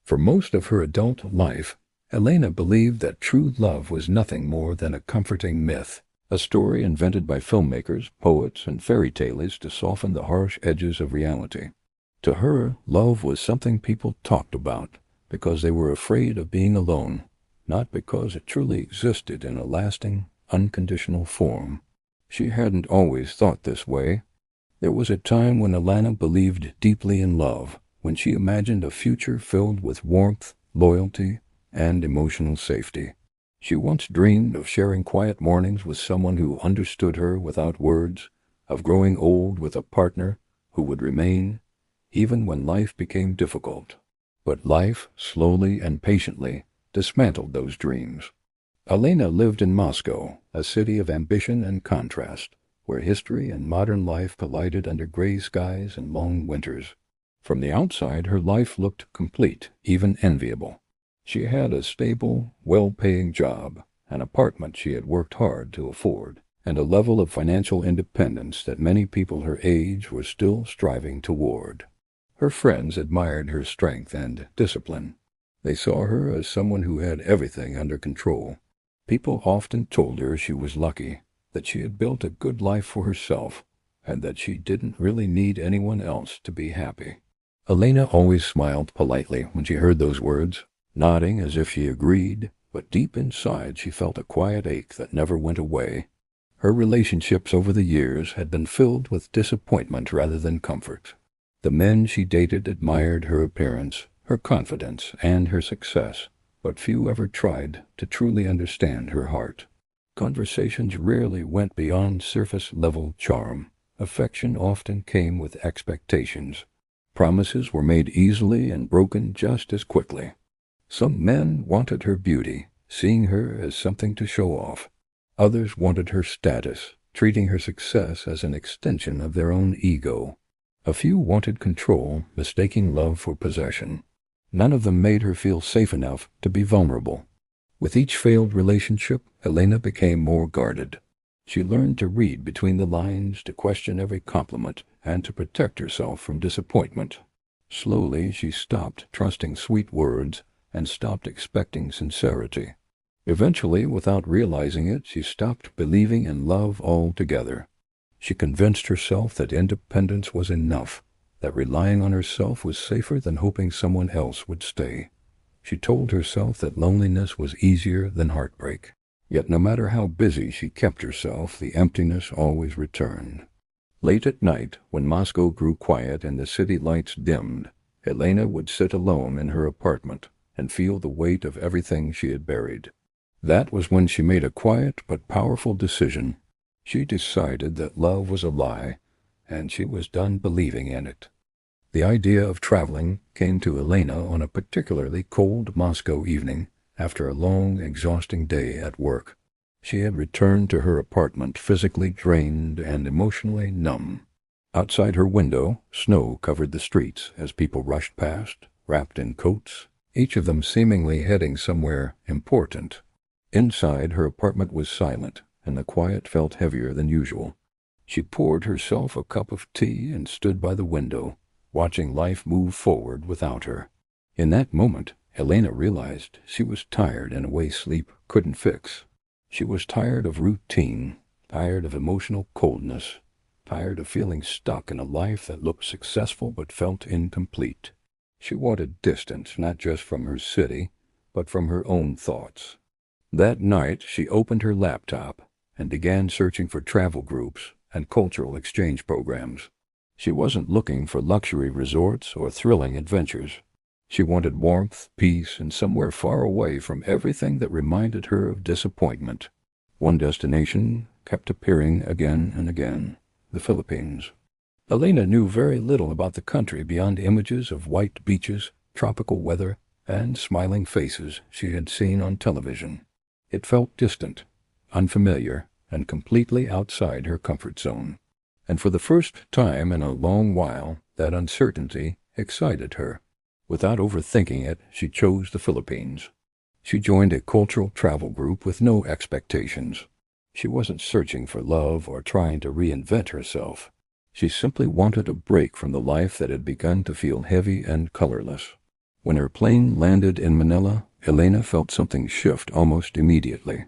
For most of her adult life, Elena believed that true love was nothing more than a comforting myth, a story invented by filmmakers, poets, and fairy tales to soften the harsh edges of reality. To her, love was something people talked about because they were afraid of being alone, not because it truly existed in a lasting, unconditional form. She hadn't always thought this way. There was a time when Elena believed deeply in love, when she imagined a future filled with warmth, loyalty, and emotional safety. She once dreamed of sharing quiet mornings with someone who understood her without words, of growing old with a partner who would remain, even when life became difficult. But life, slowly and patiently, dismantled those dreams. Elena lived in Moscow, a city of ambition and contrast, where history and modern life collided under gray skies and long winters. From the outside, her life looked complete, even enviable. She had a stable, well-paying job, an apartment she had worked hard to afford, and a level of financial independence that many people her age were still striving toward. Her friends admired her strength and discipline. They saw her as someone who had everything under control. People often told her she was lucky, that she had built a good life for herself, and that she didn't really need anyone else to be happy. Elena always smiled politely when she heard those words, nodding as if she agreed, but deep inside she felt a quiet ache that never went away. Her relationships over the years had been filled with disappointment rather than comfort. The men she dated admired her appearance, her confidence, and her success, but few ever tried to truly understand her heart. Conversations rarely went beyond surface-level charm. Affection often came with expectations. Promises were made easily and broken just as quickly. Some men wanted her beauty, seeing her as something to show off. Others wanted her status, treating her success as an extension of their own ego. A few wanted control, mistaking love for possession. None of them made her feel safe enough to be vulnerable. With each failed relationship, Elena became more guarded. She learned to read between the lines, to question every compliment, and to protect herself from disappointment. Slowly, she stopped trusting sweet words and stopped expecting sincerity. Eventually, without realizing it, she stopped believing in love altogether. She convinced herself that independence was enough, that relying on herself was safer than hoping someone else would stay. She told herself that loneliness was easier than heartbreak. Yet no matter how busy she kept herself, the emptiness always returned. Late at night, when Moscow grew quiet and the city lights dimmed, Elena would sit alone in her apartment and feel the weight of everything she had buried. That was when she made a quiet but powerful decision. She decided that love was a lie, and she was done believing in it. The idea of traveling came to Elena on a particularly cold Moscow evening after a long, exhausting day at work. She had returned to her apartment physically drained and emotionally numb. Outside her window, snow covered the streets as people rushed past, wrapped in coats, each of them seemingly heading somewhere important. Inside, her apartment was silent, and the quiet felt heavier than usual. She poured herself a cup of tea and stood by the window, watching life move forward without her. In that moment, Elena realized she was tired in a way sleep couldn't fix. She was tired of routine, tired of emotional coldness, tired of feeling stuck in a life that looked successful but felt incomplete. She wanted distance, not just from her city, but from her own thoughts. That night, she opened her laptop and began searching for travel groups and cultural exchange programs. She wasn't looking for luxury resorts or thrilling adventures. She wanted warmth, peace, and somewhere far away from everything that reminded her of disappointment. One destination kept appearing again and again: the Philippines. Elena knew very little about the country beyond images of white beaches, tropical weather, and smiling faces she had seen on television. It felt distant, unfamiliar, and completely outside her comfort zone. And for the first time in a long while, that uncertainty excited her. Without overthinking it, she chose the Philippines. She joined a cultural travel group with no expectations. She wasn't searching for love or trying to reinvent herself. She simply wanted a break from the life that had begun to feel heavy and colorless. When her plane landed in Manila, Elena felt something shift almost immediately.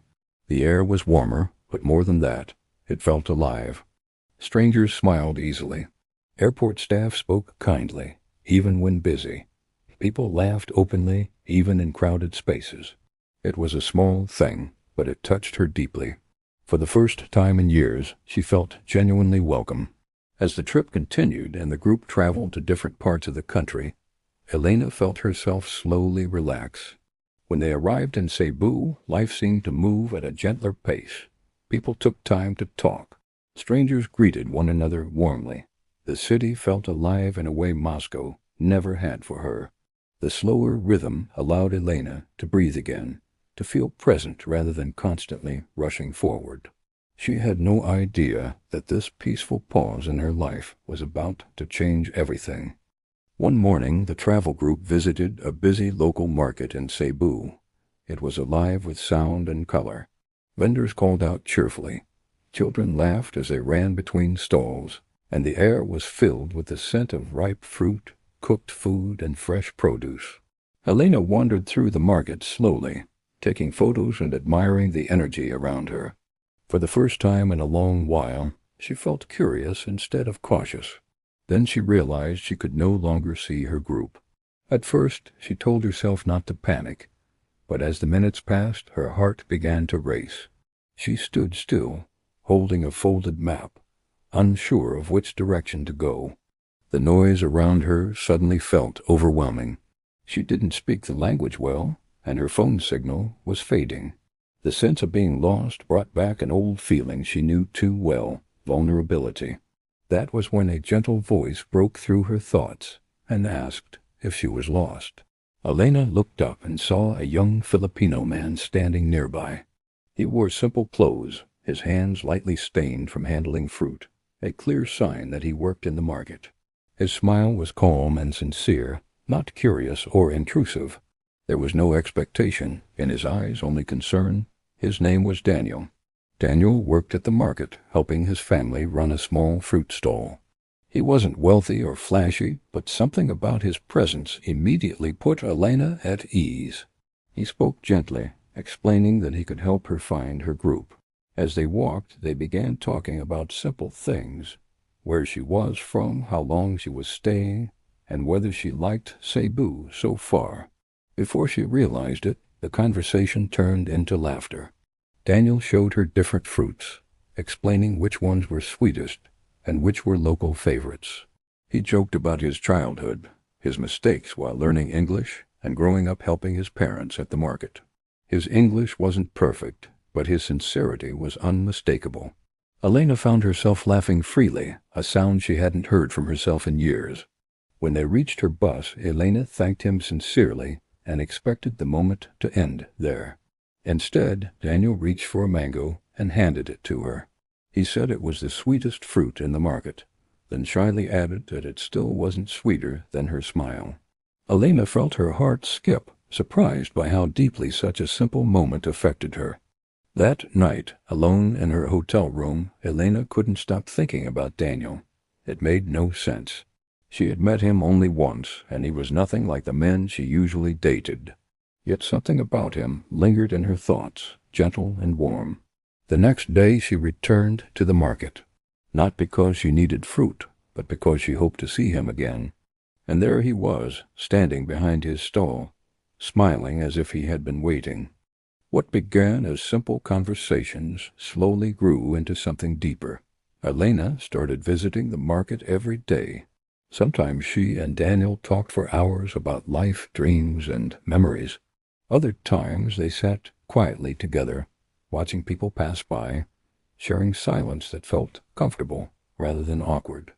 The air was warmer, but more than that, it felt alive. Strangers smiled easily. Airport staff spoke kindly, even when busy. People laughed openly, even in crowded spaces. It was a small thing, but it touched her deeply. For the first time in years, she felt genuinely welcome. As the trip continued and the group traveled to different parts of the country, Elena felt herself slowly relax. When they arrived in Cebu, life seemed to move at a gentler pace. People took time to talk. Strangers greeted one another warmly. The city felt alive in a way Moscow never had for her. The slower rhythm allowed Elena to breathe again, to feel present rather than constantly rushing forward. She had no idea that this peaceful pause in her life was about to change everything. One morning, the travel group visited a busy local market in Cebu. It was alive with sound and color. Vendors called out cheerfully. Children laughed as they ran between stalls, and the air was filled with the scent of ripe fruit, cooked food, and fresh produce. Elena wandered through the market slowly, taking photos and admiring the energy around her. For the first time in a long while, she felt curious instead of cautious. Then she realized she could no longer see her group. At first, she told herself not to panic, but as the minutes passed, her heart began to race. She stood still, holding a folded map, unsure of which direction to go. The noise around her suddenly felt overwhelming. She didn't speak the language well, and her phone signal was fading. The sense of being lost brought back an old feeling she knew too well, vulnerability. That was when a gentle voice broke through her thoughts and asked if she was lost. Elena looked up and saw a young Filipino man standing nearby. He wore simple clothes, his hands lightly stained from handling fruit, a clear sign that he worked in the market. His smile was calm and sincere, not curious or intrusive. There was no expectation, in his eyes only concern. His name was Daniel. Daniel worked at the market, helping his family run a small fruit stall. He wasn't wealthy or flashy, but something about his presence immediately put Elena at ease. He spoke gently, explaining that he could help her find her group. As they walked, they began talking about simple things, where she was from, how long she was staying, and whether she liked Cebu so far. Before she realized it, the conversation turned into laughter. Daniel showed her different fruits, explaining which ones were sweetest and which were local favorites. He joked about his childhood, his mistakes while learning English, and growing up helping his parents at the market. His English wasn't perfect, but his sincerity was unmistakable. Elena found herself laughing freely, a sound she hadn't heard from herself in years. When they reached her bus, Elena thanked him sincerely and expected the moment to end there. Instead, Daniel reached for a mango and handed it to her. He said it was the sweetest fruit in the market, then shyly added that it still wasn't sweeter than her smile. Elena felt her heart skip, surprised by how deeply such a simple moment affected her. That night, alone in her hotel room, Elena couldn't stop thinking about Daniel. It made no sense. She had met him only once, and he was nothing like the men she usually dated. Yet something about him lingered in her thoughts, gentle and warm. The next day she returned to the market, not because she needed fruit, but because she hoped to see him again. And there he was, standing behind his stall, smiling as if he had been waiting. What began as simple conversations slowly grew into something deeper. Elena started visiting the market every day. Sometimes she and Daniel talked for hours about life, dreams, and memories. Other times they sat quietly together, watching people pass by, sharing silence that felt comfortable rather than awkward.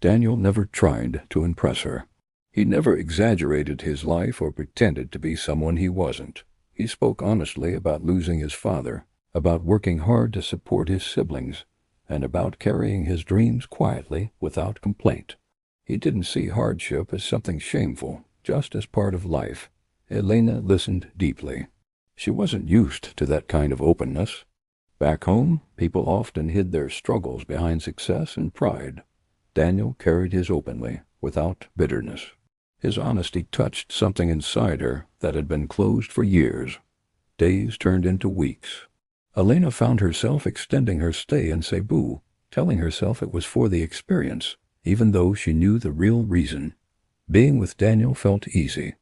Daniel never tried to impress her. He never exaggerated his life or pretended to be someone he wasn't. He spoke honestly about losing his father, about working hard to support his siblings, and about carrying his dreams quietly without complaint. He didn't see hardship as something shameful, just as part of life. Elena listened deeply. She wasn't used to that kind of openness. Back home, people often hid their struggles behind success and pride. Daniel carried his openly, without bitterness. His honesty touched something inside her that had been closed for years. Days turned into weeks. Elena found herself extending her stay in Cebu, telling herself it was for the experience, even though she knew the real reason. Being with Daniel felt easy.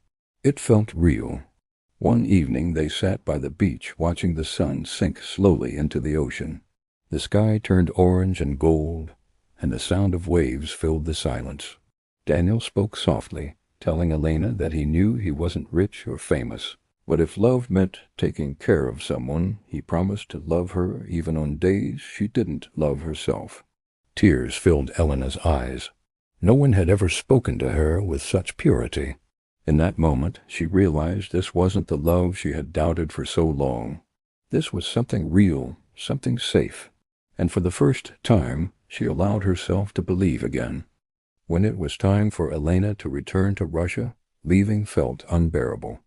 It felt real. One evening they sat by the beach watching the sun sink slowly into the ocean. The sky turned orange and gold, and the sound of waves filled the silence. Daniel spoke softly, telling Elena that he knew he wasn't rich or famous, but if love meant taking care of someone, he promised to love her even on days she didn't love herself. Tears filled Elena's eyes. No one had ever spoken to her with such purity. In that moment, she realized this wasn't the love she had doubted for so long. This was something real, something safe, and for the first time, she allowed herself to believe again. When it was time for Elena to return to Russia, leaving felt unbearable.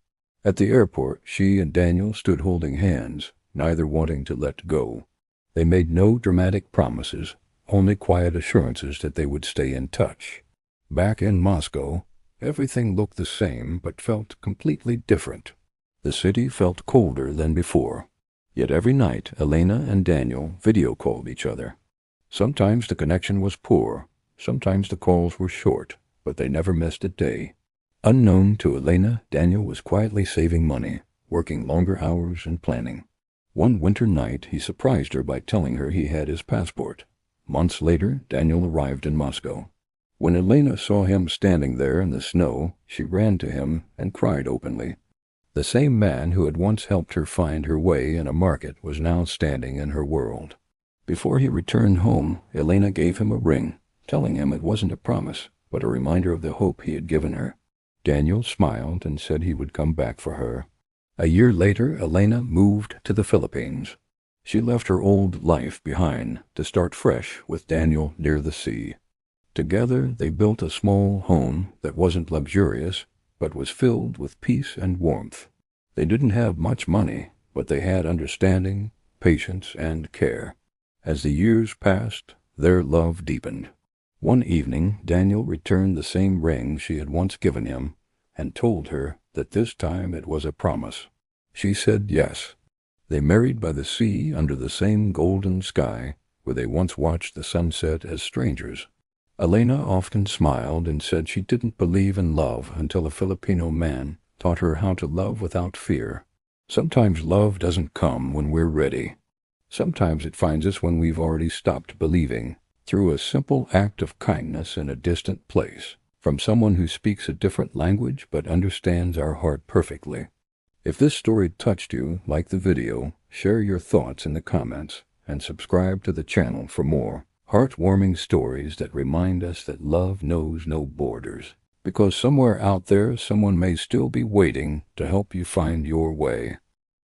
At the airport, she and Daniel stood holding hands, neither wanting to let go. They made no dramatic promises, only quiet assurances that they would stay in touch. Back in Moscow, everything looked the same but felt completely different. The city felt colder than before. Yet every night, Elena and Daniel video called each other. Sometimes the connection was poor, sometimes the calls were short, but they never missed a day. Unknown to Elena, Daniel was quietly saving money, working longer hours and planning. One winter night, he surprised her by telling her he had his passport. Months later, Daniel arrived in Moscow. When Elena saw him standing there in the snow, she ran to him and cried openly. The same man who had once helped her find her way in a market was now standing in her world. Before he returned home, Elena gave him a ring, telling him it wasn't a promise, but a reminder of the hope he had given her. Daniel smiled and said he would come back for her. A year later, Elena moved to the Philippines. She left her old life behind to start fresh with Daniel near the sea. Together, they built a small home that wasn't luxurious, but was filled with peace and warmth. They didn't have much money, but they had understanding, patience, and care. As the years passed, their love deepened. One evening, Daniel returned the same ring she had once given him and told her that this time it was a promise. She said yes. They married by the sea under the same golden sky where they once watched the sunset as strangers. Elena often smiled and said she didn't believe in love until a Filipino man taught her how to love without fear. Sometimes love doesn't come when we're ready. Sometimes it finds us when we've already stopped believing, through a simple act of kindness in a distant place, from someone who speaks a different language but understands our heart perfectly. If this story touched you, like the video, share your thoughts in the comments, and subscribe to the channel for more heartwarming stories that remind us that love knows no borders, because somewhere out there someone may still be waiting to help you find your way.